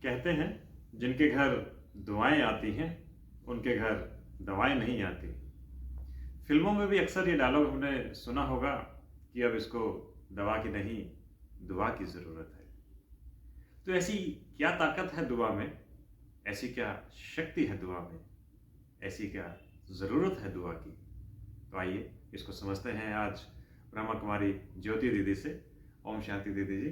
कहते हैं जिनके घर दुआएं आती हैं उनके घर दवाएं नहीं आती। फिल्मों में भी अक्सर ये डायलॉग हमने सुना होगा कि अब इसको दवा की नहीं दुआ की ज़रूरत है। तो ऐसी क्या ताकत है दुआ में, ऐसी क्या शक्ति है दुआ में, ऐसी क्या ज़रूरत है दुआ की? तो आइए इसको समझते हैं आज ब्रह्मा कुमारी ज्योति दीदी से। ओम शांति दीदी जी।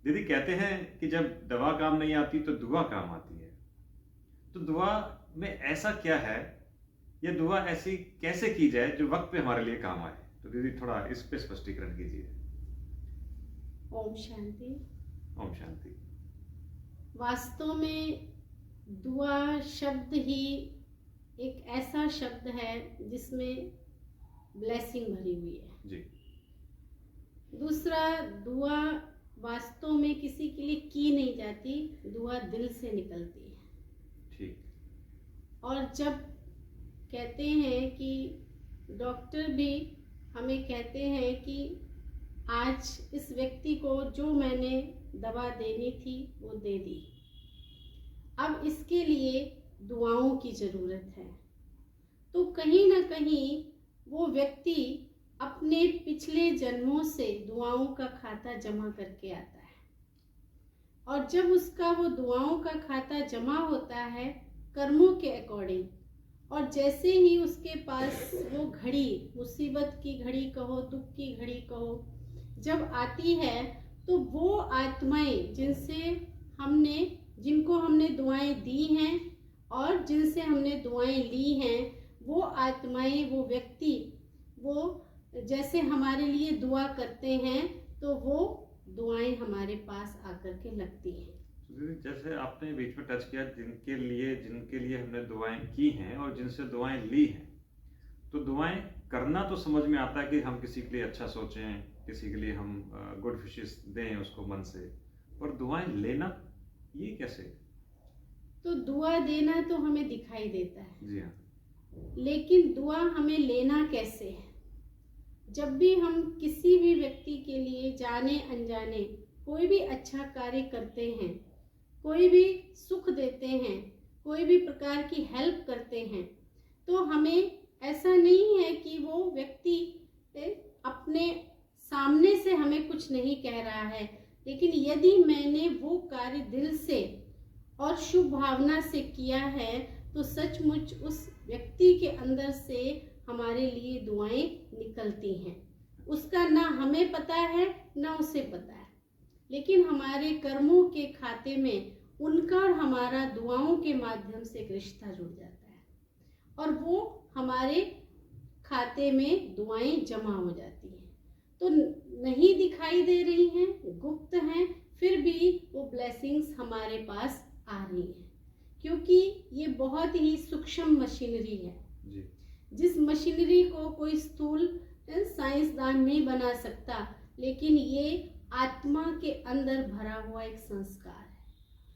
दीदी कहते हैं कि जब दवा काम नहीं आती तो दुआ काम आती है। तो दुआ में ऐसा क्या है, ये दुआ ऐसी कैसे की जाए जो वक्त पे हमारे लिए काम आए? तो दीदी थोड़ा इस पे स्पष्टीकरण कीजिए। ओम शांति। ओम शांति। वास्तव में दुआ शब्द ही एक ऐसा शब्द है जिसमें ब्लेसिंग भरी हुई है जी। दूसरा, दुआ वास्तव में किसी के लिए की नहीं जाती, दुआ दिल से निकलती है। ठीक। और जब कहते हैं कि डॉक्टर भी हमें कहते हैं कि आज इस व्यक्ति को जो मैंने दवा देनी थी वो दे दी, अब इसके लिए दुआओं की ज़रूरत है, तो कहीं ना कहीं वो व्यक्ति अपने पिछले जन्मों से दुआओं का खाता जमा करके आता है। और जब उसका वो दुआओं का खाता जमा होता है कर्मों के अकॉर्डिंग, और जैसे ही उसके पास वो घड़ी, मुसीबत की घड़ी कहो, दुख की घड़ी कहो, जब आती है, तो वो आत्माएं जिनको हमने दुआएं दी हैं और जिनसे हमने दुआएं ली हैं, वो आत्माएं, वो व्यक्ति, वो जैसे हमारे लिए दुआ करते हैं तो वो दुआएं हमारे पास आकर के लगती हैं। जैसे आपने बीच में टच किया, जिनके लिए हमने दुआएं की हैं और जिनसे दुआएं ली हैं, तो दुआएं करना तो समझ में आता है कि हम किसी के लिए अच्छा सोचें, किसी के लिए हम गुड विशेस दें उसको मन से, और दुआएं लेना ये कैसे? तो दुआ देना तो हमें दिखाई देता है, जी हाँ, लेकिन दुआ हमें लेना कैसे है? जब भी हम किसी भी व्यक्ति के लिए जाने अनजाने कोई भी अच्छा कार्य करते हैं, कोई भी सुख देते हैं, कोई भी प्रकार की हेल्प करते हैं, तो हमें ऐसा नहीं है कि वो व्यक्ति अपने सामने से हमें कुछ नहीं कह रहा है, लेकिन यदि मैंने वो कार्य दिल से और शुभ भावना से किया है तो सचमुच उस व्यक्ति के अंदर से हमारे लिए दुआएं निकलती हैं। उसका ना हमें पता है ना उसे पता है, लेकिन हमारे कर्मों के खाते में उनका और हमारा दुआओं के माध्यम से एक रिश्ता जुड़ जाता है और वो हमारे खाते में दुआएं जमा हो जाती हैं। तो नहीं दिखाई दे रही हैं, गुप्त हैं, फिर भी वो ब्लेसिंग्स हमारे पास आ रही हैं, क्योंकि ये बहुत ही सूक्ष्म मशीनरी है जी। जिस मशीनरी को कोई स्थूल साइंसदान नहीं बना सकता, लेकिन ये आत्मा के अंदर भरा हुआ एक संस्कार है,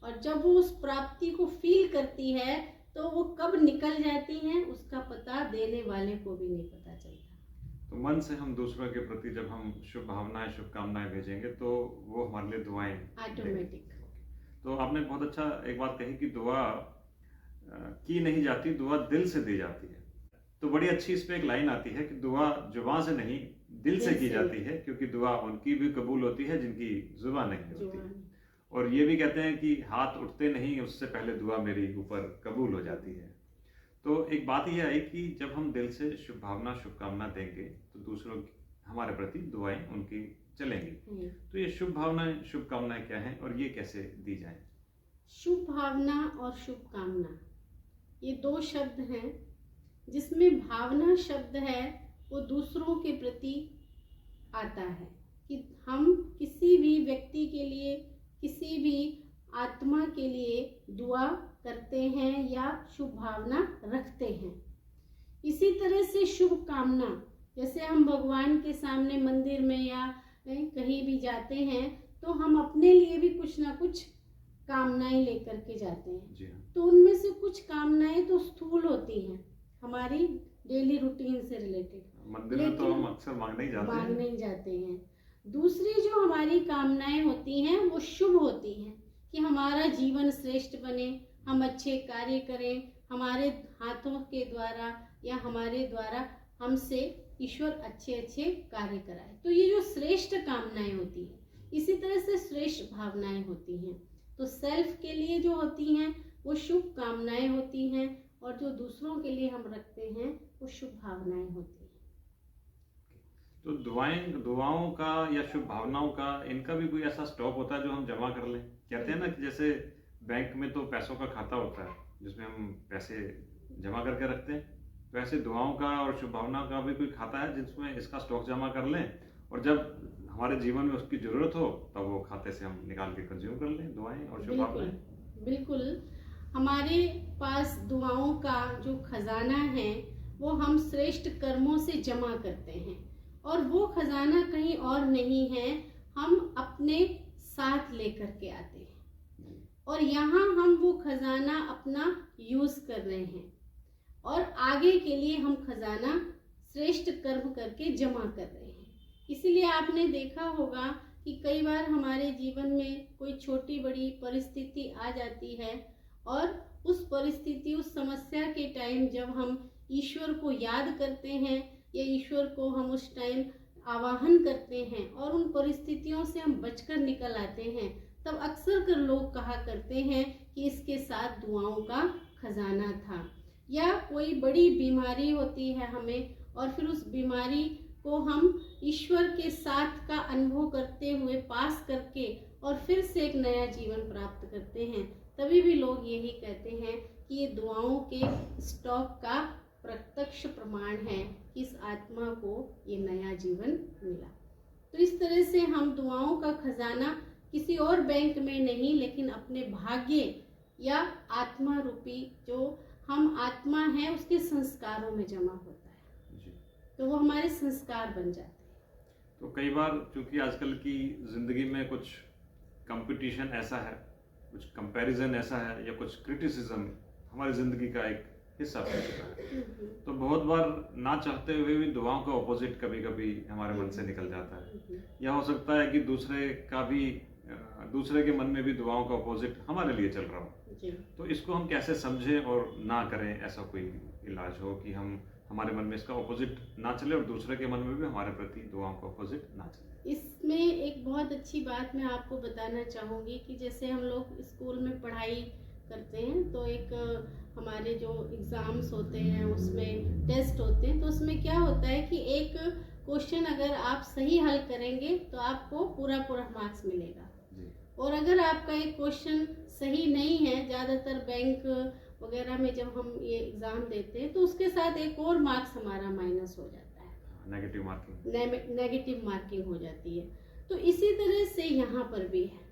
और जब वो उस प्राप्ति को फील करती है तो वो कब निकल जाती हैं उसका पता देने वाले को भी नहीं पता चलता। तो मन से हम दूसरों के प्रति जब हम शुभ भावनाएं, शुभकामनाएं भेजेंगे तो वो हमारे लिए दुआएं ऑटोमेटिक। तो आपने बहुत अच्छा एक बात कही कि दुआ की नहीं जाती, दुआ दिल से दी जाती है। तो बड़ी अच्छी इस पे एक लाइन आती है कि दुआ जुबान से नहीं दिल से की जाती है, क्योंकि दुआ उनकी भी कबूल होती है जिनकी जुबान नहीं होती। और ये भी कहते हैं कि हाथ उठते नहीं उससे पहले दुआ मेरी ऊपर कबूल हो जाती है। तो एक बात यह है कि जब हम दिल से शुभ भावना, शुभकामना देंगे तो दूसरों हमारे प्रति दुआएं उनकी चलेंगी। तो ये शुभ भावनाएं, शुभकामनाएं क्या हैं और ये कैसे दी जाएं? शुभ भावना और शुभकामना ये दो शब्द हैं, जिसमें भावना शब्द है वो दूसरों के प्रति आता है कि हम किसी भी व्यक्ति के लिए, किसी भी आत्मा के लिए दुआ करते हैं या शुभ भावना रखते हैं। इसी तरह से शुभ कामना, जैसे हम भगवान के सामने मंदिर में या कहीं भी जाते हैं तो हम अपने लिए भी कुछ ना कुछ कामनाएं लेकर के जाते हैं। तो उनमें से कुछ कामनाएं तो स्थूल होती हैं, हमारी डेली रूटीन से रिलेटेड, मंदिर में तो हम अक्सर मांगने ही जाते हैं। दूसरी जो हमारी कामनाएं होती हैं वो शुभ होती हैं, कि हमारा जीवन श्रेष्ठ बने, हम अच्छे कार्य करें, हमारे हाथों के द्वारा या हमारे द्वारा हमसे ईश्वर अच्छे अच्छे कार्य कराए। तो ये जो श्रेष्ठ कामनाएं होती है, इसी तरह से श्रेष्ठ भावनाएं होती हैं। तो सेल्फ के लिए जो होती हैं वो शुभ कामनाएं होती हैं, और जो दूसरों के लिए हम रखते हैं वो शुभ भावनाएं होती हैं। तो दुआओं का या शुभ भावनाओं का, इनका भी कोई ऐसा स्टॉक होता है जो हम जमा कर लें? कहते हैं ना कि जैसे बैंक में तो पैसों का खाता होता है जिसमें हम पैसे जमा करके रखते हैं, तो ऐसे दुआओं का और शुभ भावनाओं का भी कोई खाता है जिसमें इसका स्टॉक जमा कर लें, और जब हमारे जीवन में उसकी जरूरत हो तब वो खाते से हम निकाल के कंज्यूम कर लें दुआएं और शुभ भावनाएं? बिल्कुल, हमारे पास दुआओं का जो खजाना है वो हम श्रेष्ठ कर्मों से जमा करते हैं, और वो खजाना कहीं और नहीं है, हम अपने साथ लेकर के आते हैं, और यहाँ हम वो खजाना अपना यूज कर रहे हैं, और आगे के लिए हम खजाना श्रेष्ठ कर्म करके जमा कर रहे हैं। इसीलिए आपने देखा होगा कि कई बार हमारे जीवन में कोई छोटी बड़ी परिस्थिति आ जाती है, और उस परिस्थिति, उस समस्या के टाइम जब हम ईश्वर को याद करते हैं या ईश्वर को हम उस टाइम आवाहन करते हैं और उन परिस्थितियों से हम बचकर निकल आते हैं, तब अक्सर कर लोग कहा करते हैं कि इसके साथ दुआओं का खजाना था। या कोई बड़ी बीमारी होती है हमें, और फिर उस बीमारी को हम ईश्वर के साथ का अनुभव करते हुए पास करके और फिर से एक नया जीवन प्राप्त करते हैं, तभी भी लोग यही कहते हैं कि ये दुआओं के स्टॉक का प्रत्यक्ष प्रमाण है कि इस आत्मा को ये नया जीवन मिला। तो इस तरह से हम दुआओं का खजाना किसी और बैंक में नहीं, लेकिन अपने भाग्य या आत्मा रूपी जो हम आत्मा है उसके संस्कारों में जमा होता है जी। तो वो हमारे संस्कार बन जाते हैं। तो कई बार चूंकि आजकल की जिंदगी में कुछ कंपटीशन ऐसा है, कुछ कंपैरिजन ऐसा है, या कुछ क्रिटिसिज्म हमारी जिंदगी का एक हिस्सा बन चुका है, तो बहुत बार ना चाहते हुए भी दुआओं का ऑपोजिट कभी कभी हमारे मन से निकल जाता है, या हो सकता है कि दूसरे के मन में भी दुआओं का ऑपोजिट हमारे लिए चल रहा हो। तो इसको हम कैसे समझें और ना करें, ऐसा कोई इलाज हो कि हमारे मन में इसका ऑपोजिट ना चले और दूसरे के मन में भी हमारे प्रति दुआओं का ऑपोजिट ना चले। इसमें एक बहुत अच्छी बात मैं आपको बताना चाहूँगी कि जैसे हम लोग स्कूल में पढ़ाई करते हैं, तो एक हमारे जो एग्ज़ाम्स होते हैं उसमें टेस्ट होते हैं, तो उसमें क्या होता है कि एक क्वेश्चन अगर आप सही हल करेंगे तो आपको पूरा मार्क्स मिलेगा, और अगर आपका एक क्वेश्चन सही नहीं है, ज़्यादातर बैंक वगैरह में जब हम ये एग्ज़ाम देते हैं तो उसके साथ एक और मार्क्स हमारा माइनस हो जाता है, नेगेटिव मार्किंग हो जाती है। तो इसी तरह से यहाँ पर भी है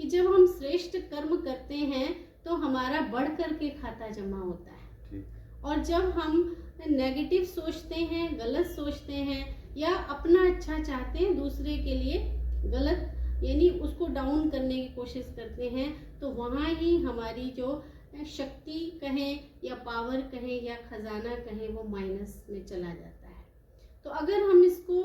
कि जब हम श्रेष्ठ कर्म करते हैं तो हमारा बढ़ कर के खाता जमा होता है, और जब हम नेगेटिव सोचते हैं, गलत सोचते हैं, या अपना अच्छा चाहते हैं, दूसरे के लिए गलत यानी उसको डाउन करने की कोशिश करते हैं, तो वहाँ ही हमारी जो शक्ति कहें या पावर कहें या खजाना कहें वो माइनस में चला जाता है। तो अगर हम इसको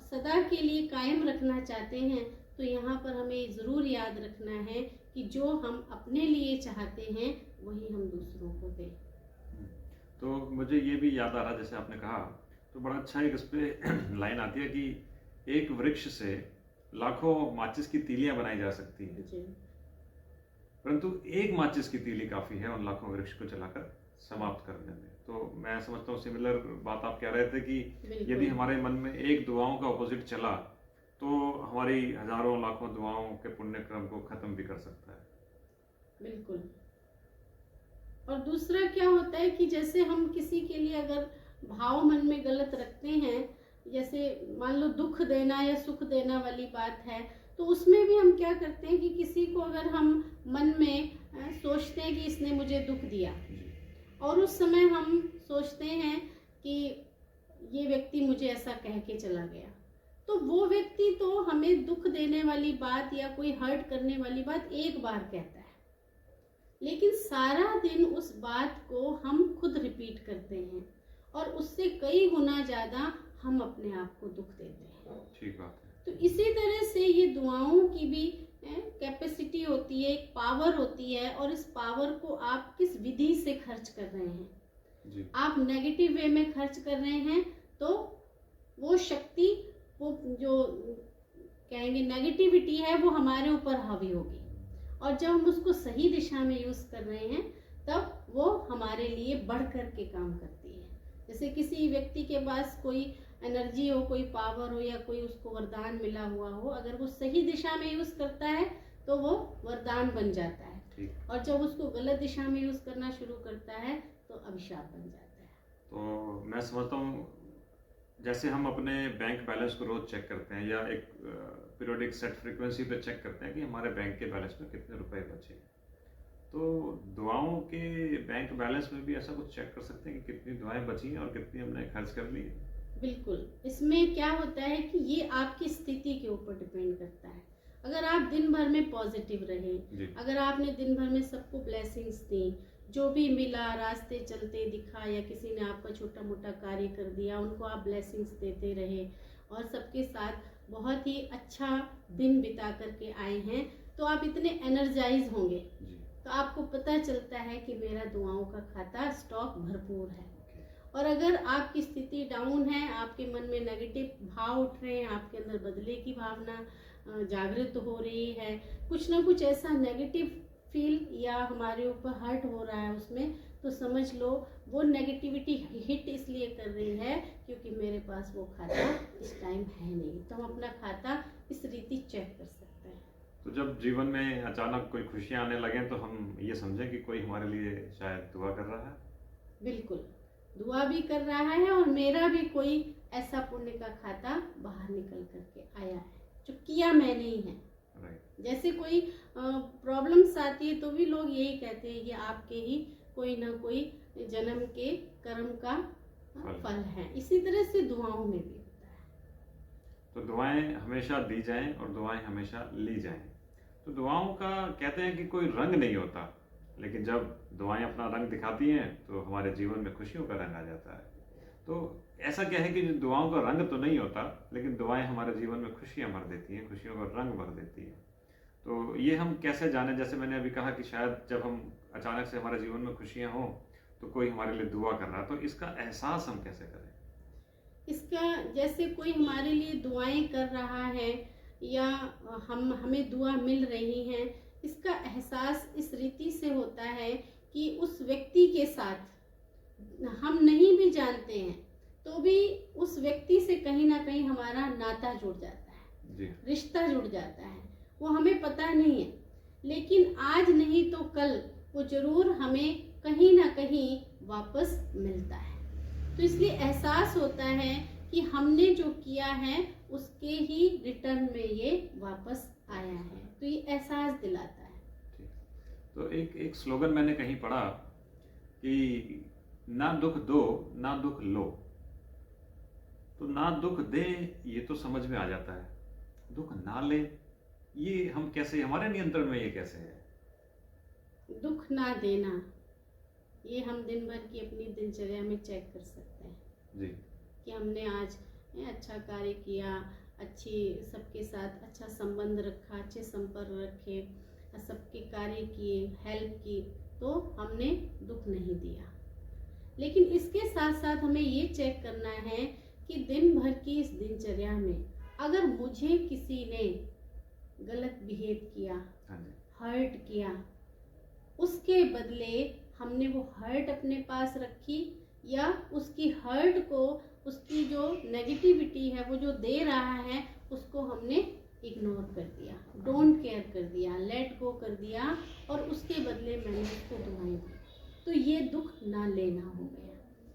सदा के लिए कायम रखना चाहते हैं तो यहाँ पर हमें ज़रूर याद रखना है कि जो हम अपने लिए चाहते हैं वही हम दूसरों को दें। तो मुझे ये भी याद आ रहा, जैसे आपने कहा, तो बड़ा अच्छा एक इस पे लाइन आती है कि एक वृक्ष से लाखों माचिस की तीलियां बनाई जा सकती हैं, परंतु एक माचिस की तीली काफी है उन लाखों वृक्ष को जलाकर समाप्त करने में। तो मैं समझता हूँ सिमिलर बात आप कह रहे थे कि यदि हमारे मन में एक दुआओं का ऑपोजिट चला तो हमारी हजारों लाखों दुआओं के पुण्य क्रम को खत्म भी कर सकता है। बिल्कुल। और दूसरा क्या होता है कि जैसे हम किसी के लिए अगर भाव मन में गलत रखते हैं, जैसे मान लो दुख देना या सुख देना वाली बात है, तो उसमें भी हम क्या करते हैं कि किसी को अगर हम मन में सोचते हैं कि इसने मुझे दुख दिया, और उस समय हम सोचते हैं कि ये व्यक्ति मुझे ऐसा कह के चला गया, तो वो व्यक्ति तो हमें दुख देने वाली बात या कोई हर्ट करने वाली बात एक बार कहता है, लेकिन सारा दिन उस बात को हम खुद रिपीट करते हैं और उससे कई गुना ज़्यादा हम अपने आप को दुख देते हैं। ठीक बात है। तो इसी तरह से ये दुआओं की भी कैपेसिटी होती है, एक पावर होती है, और इस पावर को आप किस विधि से खर्च कर रहे हैं। जी। आप नेगेटिव वे में खर्च कर रहे हैं तो वो शक्ति, वो जो कहेंगे नेगेटिविटी है, वो हमारे ऊपर हावी होगी। और जब हम उसको सही दिशा में यूज कर रहे हैं तब वो हमारे लिए बढ़ कर के काम करती है। जैसे किसी व्यक्ति के पास कोई एनर्जी हो, कोई पावर हो, या कोई उसको वरदान मिला हुआ हो, अगर वो सही दिशा में यूज करता है तो वो वरदान बन जाता है, और जब उसको गलत दिशा में यूज करना शुरू करता है तो अभिशाप बन जाता है। तो मैं समझता हूँ, जैसे हम अपने बैंक बैलेंस को रोज चेक करते हैं, या एक पीरियोडिक सेट फ्रीक्वेंसी पे चेक करते हैं कि हमारे बैंक के बैलेंस में कितने रुपए बचे हैं, तो दुआओं के बैंक बैलेंस में भी ऐसा कुछ चेक कर सकते हैं कि कितनी दुआएं बची हैं और कितनी हमने खर्च कर ली है। बिल्कुल, इसमें क्या होता है कि ये आपकी स्थिति के ऊपर डिपेंड करता है। अगर आप दिन भर में पॉजिटिव रहे, अगर आपने दिन भर में सबको ब्लेसिंग्स दी, जो भी मिला, रास्ते चलते दिखा, या किसी ने आपका छोटा मोटा कार्य कर दिया, उनको आप ब्लेसिंग्स देते रहे और सबके साथ बहुत ही अच्छा दिन बिता करके आए हैं, तो आप इतने एनर्जाइज होंगे। तो आपको पता चलता है कि मेरा दुआओं का खाता स्टॉक भरपूर है। और अगर आपकी स्थिति डाउन है, आपके मन में नेगेटिव भाव उठ रहे हैं, आपके अंदर बदले की भावना जागृत हो रही है, कुछ ना कुछ ऐसा नेगेटिव फील या हमारे ऊपर हर्ट हो रहा है उसमें, तो समझ लो वो नेगेटिविटी हिट इसलिए कर रही है क्योंकि मेरे पास वो खाता इस टाइम है नहीं। तो हम अपना खाता इस रीति चेक कर सकते हैं। तो जब जीवन में अचानक कोई खुशियाँ आने लगे तो हम ये समझें कि कोई हमारे लिए शायद दुआ कर रहा है। बिल्कुल, दुआ भी कर रहा है, और मेरा भी कोई ऐसा पुण्य का खाता बाहर निकल करके आया है जो किया मैंने ही है। जैसे कोई प्रॉब्लम्स आती है तो भी लोग यही कहते हैं ये आपके ही कोई ना कोई जन्म के कर्म का फल है। इसी तरह से दुआओं में भी होता है। तो दुआएं हमेशा दी जाएं और दुआएं हमेशा ली जाएं। तो दुआओं का कहते हैं कि कोई रंग नहीं होता, लेकिन जब दुआएं अपना रंग दिखाती हैं तो हमारे जीवन में खुशियों का रंग आ जाता है। तो ऐसा क्या है कि दुआओं का रंग तो नहीं होता, लेकिन दुआएं हमारे जीवन में खुशियां भर देती हैं, खुशियों का रंग भर देती हैं। तो ये हम कैसे जानें? जैसे मैंने अभी कहा कि शायद जब हम अचानक से हमारे जीवन में खुशियां हों तो कोई हमारे लिए दुआ कर रहा है, तो इसका एहसास हम कैसे करें? इसका जैसे कोई हमारे लिए दुआएं कर रहा है या हमें दुआ मिल रही है, इसका एहसास इस रीति से होता है कि उस व्यक्ति के साथ हम नहीं भी जानते हैं तो भी उस व्यक्ति से कहीं ना कहीं हमारा नाता जुड़ जाता है, रिश्ता जुड़ जाता है। वो हमें पता नहीं है, लेकिन आज नहीं तो कल वो जरूर हमें कहीं ना कहीं वापस मिलता है। तो इसलिए एहसास होता है कि हमने जो किया है उसके ही रिटर्न में ये वापस आया है, तो ये एहसास दिलाता है। तो एक स्लोगन मैंने कहीं पढ़ा कि ना दुख दो ना दुख लो। तो ना दुख दे ये तो समझ में आ जाता है, दुख ना ले ये हम कैसे, हमारे नियंत्रण में ये कैसे है? दुख ना देना ये हम दिन भर की अपनी दिनचर्या में चेक कर सकते हैं जी, कि हमने आज अच्छा कार्य किया, अच्छी सबके साथ अच्छा संबंध रखा, अच्छे संपर्क रखे, सबके कार्य किए, हेल्प की, तो हमने दुख नहीं दिया। लेकिन इसके साथ साथ हमें ये चेक करना है कि दिन भर की इस दिनचर्या में अगर मुझे किसी ने गलत बिहेव किया, हर्ट किया, उसके बदले हमने वो हर्ट अपने पास रखी या उसकी हर्ट को, उसकी जो नेगेटिविटी है वो जो दे रहा है उसको हमने इग्नोर कर दिया, डोंट केयर कर दिया, लेट गो कर दिया, और उसके बदले मैंने उसको दुआएं दी, तो ये दुख ना लेना हो गया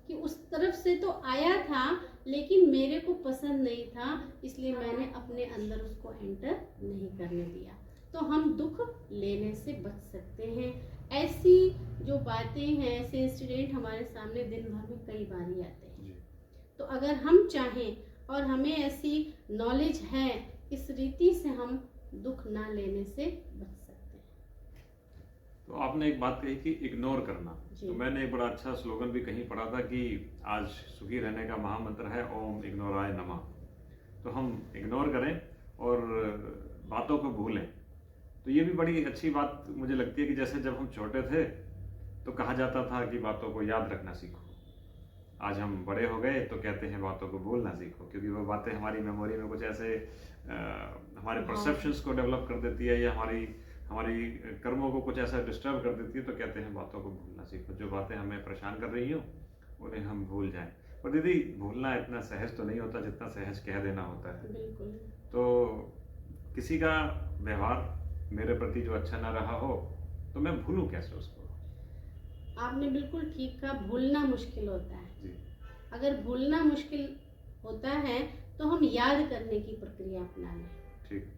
कि उस तरफ से तो आया था लेकिन मेरे को पसंद नहीं था, इसलिए मैंने अपने अंदर उसको एंटर नहीं करने दिया। तो हम दुख लेने से बच सकते हैं। ऐसी जो बातें हैं, ऐसे इंसिडेंट हमारे सामने दिन भर में कई बार ही आते हैं। तो अगर हम चाहें और हमें ऐसी नॉलेज है, इस रीति से हम दुख ना लेने से बच सकते हैं। तो आपने एक बात कही कि इग्नोर करना, तो मैंने एक बड़ा अच्छा स्लोगन भी कहीं पढ़ा था कि आज सुखी रहने का महामंत्र है ओम इग्नोराय नमः। तो हम इग्नोर करें और बातों को भूलें। तो ये भी बड़ी अच्छी बात मुझे लगती है कि जैसे जब हम छोटे थे तो कहा जाता था कि बातों को याद रखना सीखो। आज हम बड़े हो गए तो कहते हैं बातों को भूलना सीखो, क्योंकि वो बातें हमारी मेमोरी में कुछ ऐसे हमारे परसेप्शंस को डेवलप कर देती है, या हमारी हमारी कर्मों को कुछ ऐसा डिस्टर्ब कर देती है। तो कहते हैं बातों को भूलना सीखो, जो बातें हमें परेशान कर रही हो उन्हें हम भूल जाएं। पर दीदी, भूलना इतना सहज तो नहीं होता जितना सहज कह देना होता है। बिल्कुल। तो किसी का व्यवहार मेरे प्रति जो अच्छा ना रहा हो तो मैं भूलूं कैसे उसको? आपने बिल्कुल ठीक कहा, भूलना मुश्किल होता है। जी। अगर भूलना मुश्किल होता है तो हम याद करने की प्रक्रिया अपना लें। ठीक।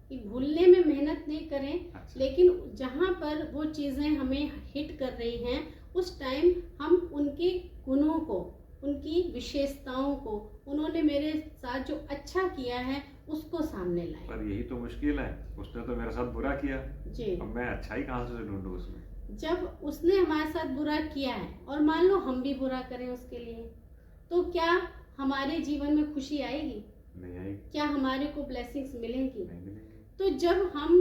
कि भूलने में मेहनत नहीं करें, अच्छा। लेकिन जहाँ पर वो चीज़ें हमें हिट कर रही हैं उस टाइम हम उनके गुणों को, उनकी विशेषताओं को, उन्होंने मेरे साथ जो अच्छा किया है उसको सामने लाएं। पर यही तो मुश्किल है, उसने तो मेरे साथ बुरा किया जी। अब मैं अच्छाई कहाँ से ढूंढूं उसमें? जब उसने हमारे साथ बुरा किया है और मान लो हम भी बुरा करें उसके लिए, तो क्या हमारे जीवन में खुशी आएगी? नहीं आएगी। क्या हमारे को ब्लेसिंग्स मिलेंगी? नहीं मिलेगी। तो जब हम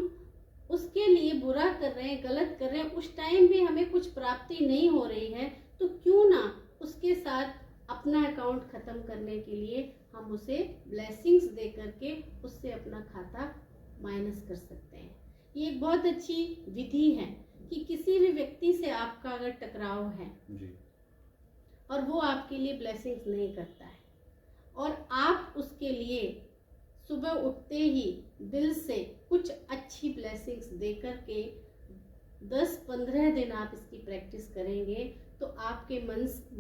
उसके लिए बुरा कर रहे हैं, गलत कर रहे हैं, उस टाइम भी हमें कुछ प्राप्ति नहीं हो रही है, तो क्यों ना उसके साथ अपना अकाउंट खत्म करने के लिए हम उसे ब्लेसिंग्स दे करके उससे अपना खाता माइनस कर सकते हैं। ये एक बहुत अच्छी विधि है कि किसी भी व्यक्ति से आपका अगर टकराव है जी। और वो आपके लिए ब्लेसिंग्स नहीं करता है और आप उसके लिए सुबह उठते ही दिल से कुछ अच्छी ब्लेसिंग्स दे करके 10-15 दिन आप इसकी प्रैक्टिस करेंगे तो आपके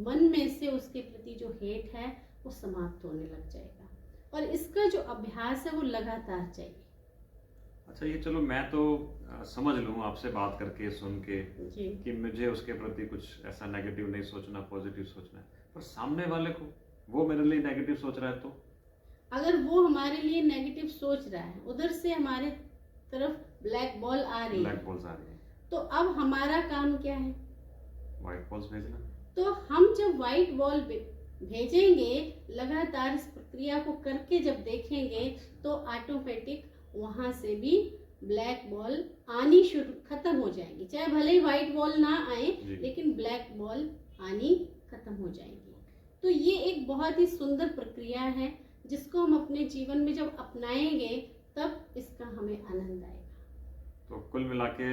मन में से उसके प्रति जो हेट है वो समाप्त होने लग जाएगा। और इसका जो अभ्यास है वो लगातार चाहिए। अच्छा, ये चलो मैं तो समझ लूँ आपसे बात करके, सुन के जी। कि मुझे उसके प्रति कुछ ऐसा नेगेटिव नहीं सोचना, पॉजिटिव सोचना है। पर सामने वाले को, वो मेरे लिए नेगेटिव सोच रहा है तो अगर वो हमारे लिए नेगेटिव सोच रहा है, उधर से हमारे तरफ ब्लैक बॉल आ रही है, ब्लैक बॉल्स आ रही है, तो अब हमारा काम क्या है? व्हाइट बॉल्स भेजना। तो हम जब व्हाइट बॉल भेजेंगे, लगातार इस प्रक्रिया को करके जब देखेंगे तो ऑटोमेटिक वहां से भी ब्लैक बॉल आनी शुरू खत्म हो जाएगी। चाहे भले ही व्हाइट बॉल ना आए, लेकिन ब्लैक बॉल आनी खत्म हो जाएगी। तो ये एक बहुत ही सुंदर प्रक्रिया है जिसको हम अपने जीवन में जब अपनाएंगे तब इसका हमें आनंद आएगा। तो कुल मिला के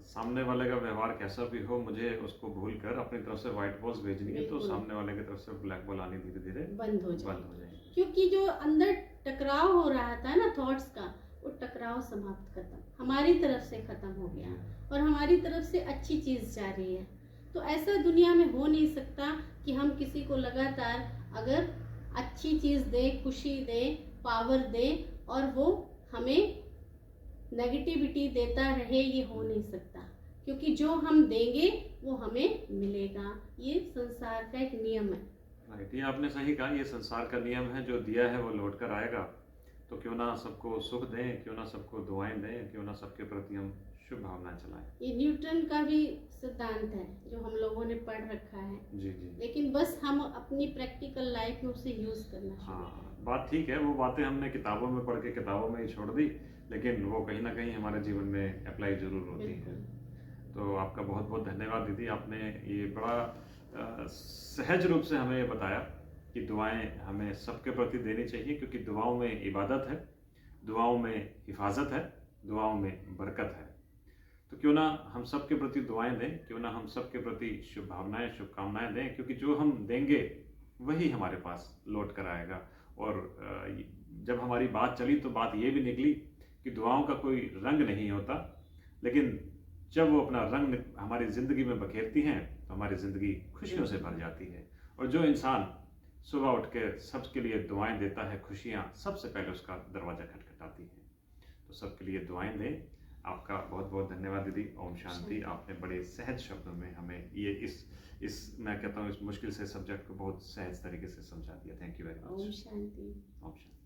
सामने वाले का व्यवहार कैसा भी हो, मुझे उसको भूल कर अपनी तरफ से व्हाइट बॉल्स भेजनी है, तो सामने वाले की तरफ से ब्लैक बॉल आनी धीरे धीरे बंद हो जाएगी। क्योंकि जो अंदर टकराव हो रहा था ना थॉट्स का, वो टकराव समाप्त खत्म, हमारी तरफ से खत्म हो गया और हमारी तरफ से अच्छी चीज जा रही है। तो ऐसा दुनिया में हो नहीं सकता कि हम किसी को लगातार अगर अच्छी चीज दे, खुशी दे, पावर दे और वो हमें नेगेटिविटी देता रहे, ये हो नहीं सकता। क्योंकि जो हम देंगे वो हमें मिलेगा, ये संसार का एक नियम है। राइट, ये आपने सही कहा, ये संसार का नियम है, जो दिया है वो लौट कर आएगा। तो क्यों ना सबको सुख दें, क्यों ना सबको दुआएं दें, क्यों ना सबके प्रति हम शुभ भावनाएं चलाएं। ये न्यूटन का भी सिद्धांत है जो हम लोगों ने पढ़ रखा है। जी जी। लेकिन बस हम अपनी प्रैक्टिकल लाइफ में उसे यूज करना शुरू करें। बात ठीक है, वो बातें हमने किताबों में पढ़ के किताबों में ही छोड़ दी, लेकिन वो कहीं ना कहीं हमारे जीवन में अप्लाई जरूर होती है। तो आपका बहुत बहुत धन्यवाद दीदी, आपने ये बड़ा सहज रूप से हमें बताया कि दुआएं हमें सबके प्रति देनी चाहिए, क्योंकि दुआओं में इबादत है, दुआओं में हिफाजत है, दुआओं में बरकत है। तो क्यों ना हम सबके प्रति दुआएं दें, क्यों ना हम सबके प्रति शुभ भावनाएं, शुभकामनाएं दें, क्योंकि जो हम देंगे वही हमारे पास लौट कर आएगा। और जब हमारी बात चली तो बात ये भी निकली कि दुआओं का कोई रंग नहीं होता, लेकिन जब वो अपना रंग हमारी ज़िंदगी में बखेरती हैं तो हमारी ज़िंदगी खुशियों से भर जाती है। और जो इंसान सुबह उठ के सबके लिए दुआएं देता है, खुशियां सबसे पहले उसका दरवाज़ा खटखटाती है। तो सबके लिए दुआएं दें। आपका बहुत बहुत धन्यवाद दीदी। ओम शांति। आपने बड़े सहज शब्दों में हमें ये इस मैं कहता हूँ इस मुश्किल से सब्जेक्ट को बहुत सहज तरीके से समझा दिया। Thank you very much. ओम शांति। ओम शांति।